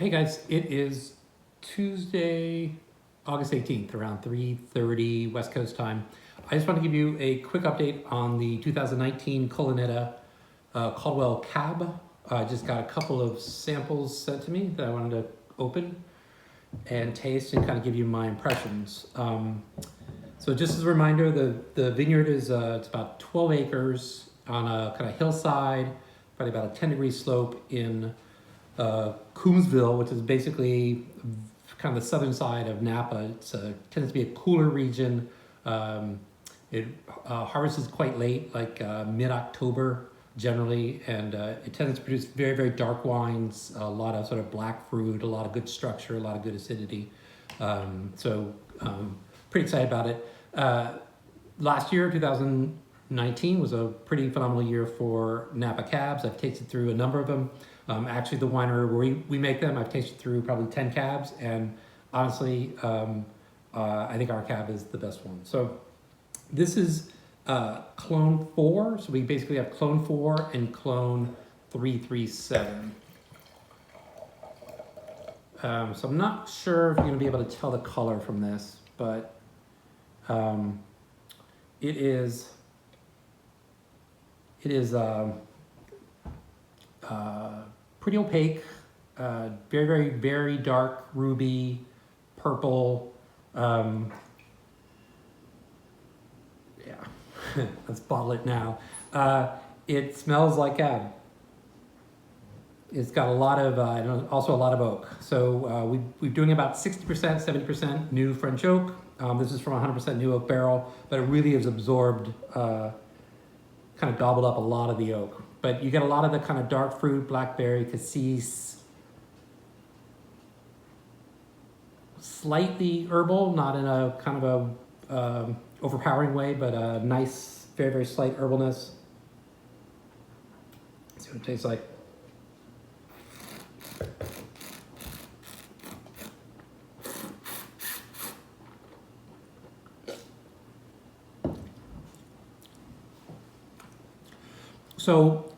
Hey guys, it is Tuesday, August 18th, around 3:30 West Coast time. I just want to give you a quick update on the 2019 Colanetta Caldwell Cab. I just got a couple of samples sent to me that I wanted to open and taste and kind of give you my impressions. So just as a reminder, the vineyard is it's about 12 acres on a kind of hillside, probably about a 10-degree slope in Coombsville, which is basically kind of the southern side of Napa. It tends to be a cooler region. It harvests quite late, like mid-October generally, and it tends to produce very, very dark wines, a lot of sort of black fruit, a lot of good structure, a lot of good acidity. Pretty excited about it. Last year, 2019, was a pretty phenomenal year for Napa cabs. I've tasted through a number of them. Actually, the winery where we make them, I've tasted through probably 10 cabs, and honestly, I think our cab is the best one. So this is clone 4, so we basically have clone 4 and clone 337. So I'm not sure if you're going to be able to tell the color from this, but it is pretty opaque, very, very, very dark ruby, purple. Yeah, let's bottle it now. It smells like cab. It's got a lot of, also a lot of oak. So we're doing about 60%, 70% new French oak. This is from 100% new oak barrel, but it really has absorbed, kind of gobbled up a lot of the oak. But you get a lot of the kind of dark fruit, blackberry, cassis, slightly herbal, not in a kind of a overpowering way, but a nice, very, very slight herbalness. Let's see what it tastes like. So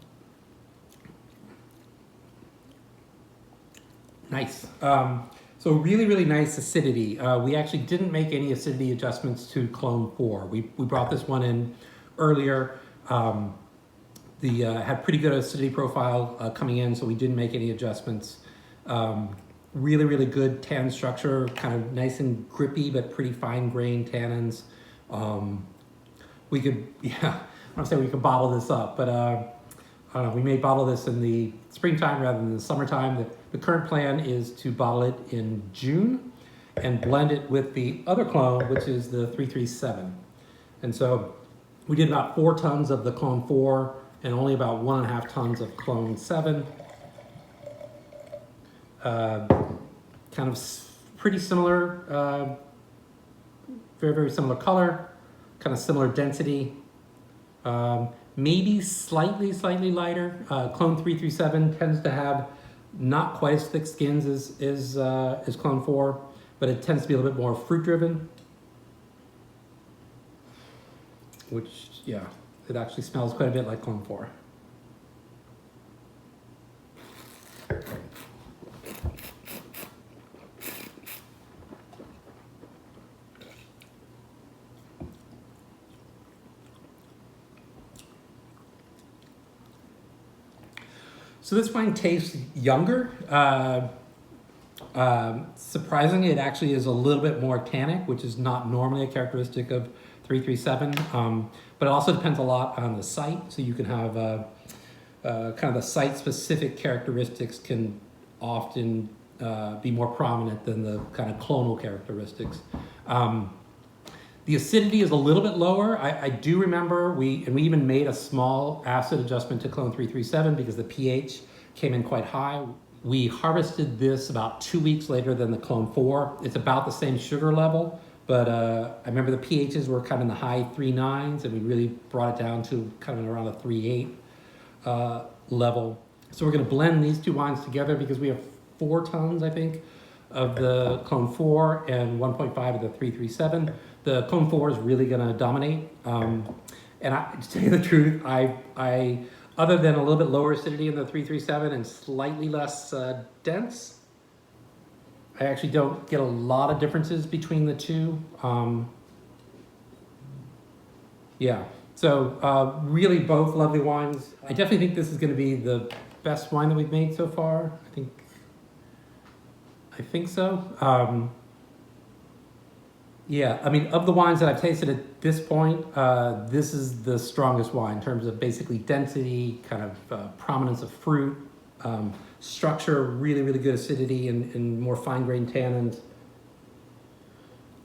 nice. So really, really nice acidity. We actually didn't make any acidity adjustments to clone 4. We brought this one in earlier. Had pretty good acidity profile coming in, so we didn't make any adjustments. Really, really good tannin structure, kind of nice and grippy, but pretty fine grained tannins. We could, yeah, I don't say we could bottle this up, but I don't know, we may bottle this in the springtime rather than the summertime. The current plan is to bottle it in June and blend it with the other clone, which is the 337. And so we did about 4 tons of the clone 4 and only about 1.5 tons of clone 7. Kind of pretty similar, very, very similar color, kind of similar density. Maybe slightly lighter. Clone 337 tends to have not quite as thick skins as clone 4, but it tends to be a little bit more fruit driven, which, yeah, it actually smells quite a bit like clone 4. So this wine tastes younger. Surprisingly, it actually is a little bit more tannic, which is not normally a characteristic of 337. But it also depends a lot on the site. So you can have kind of the site-specific characteristics can often be more prominent than the kind of clonal characteristics. The acidity is a little bit lower. I do remember we even made a small acid adjustment to clone 337 because the pH came in quite high. We harvested this about 2 weeks later than the clone 4. It's about the same sugar level, but I remember the pHs were kind of in the high 3.9s, and we really brought it down to kind of around a 3.8 level. So we're going to blend these 2 wines together because we have 4 tons, I think, of the clone 4 and 1.5 of the 337. The clone 4 is really going to dominate. And to tell you the truth, other than a little bit lower acidity in the 337 and slightly less dense, I actually don't get a lot of differences between the two. Yeah, so really both lovely wines. I definitely think this is going to be the best wine that we've made so far. I think so. Yeah, I mean, of the wines that I've tasted at this point, this is the strongest wine in terms of basically density, kind of prominence of fruit, structure, really, really good acidity and more fine-grained tannins.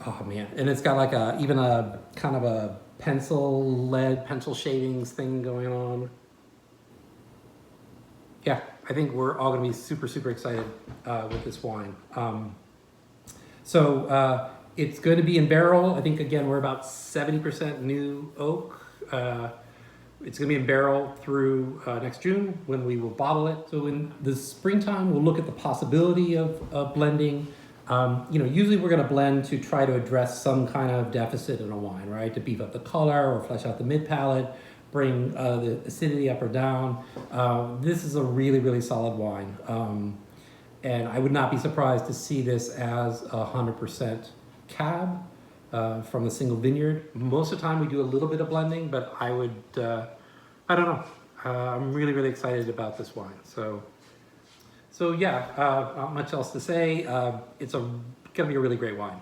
Oh man, and it's got like even a kind of a pencil shavings thing going on. Yeah, I think we're all gonna be super, super excited with this wine. It's going to be in barrel. I think, again, we're about 70% new oak. It's going to be in barrel through next June when we will bottle it. So in the springtime, we'll look at the possibility of blending. Usually we're going to blend to try to address some kind of deficit in a wine, right? To beef up the color or flesh out the mid-palate, bring the acidity up or down. This is a really, really solid wine. And I would not be surprised to see this as 100% cab from a single vineyard. Most of the time we do a little bit of blending, but I don't know. I'm really, really excited about this wine. So yeah, not much else to say. It's gonna be a really great wine.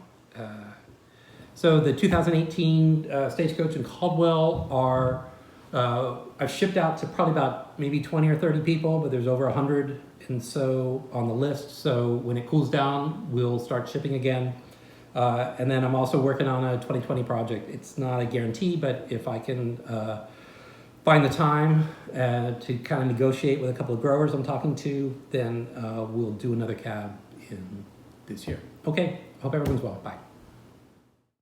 So the 2018 Stagecoach and Caldwell are, I've shipped out to probably about maybe 20 or 30 people, but there's over 100 and so on the list. So when it cools down, we'll start shipping again. And then I'm also working on a 2020 project. It's not a guarantee, but if I can find the time to kind of negotiate with a couple of growers I'm talking to, then we'll do another cab in this year. Okay, hope everyone's well. Bye.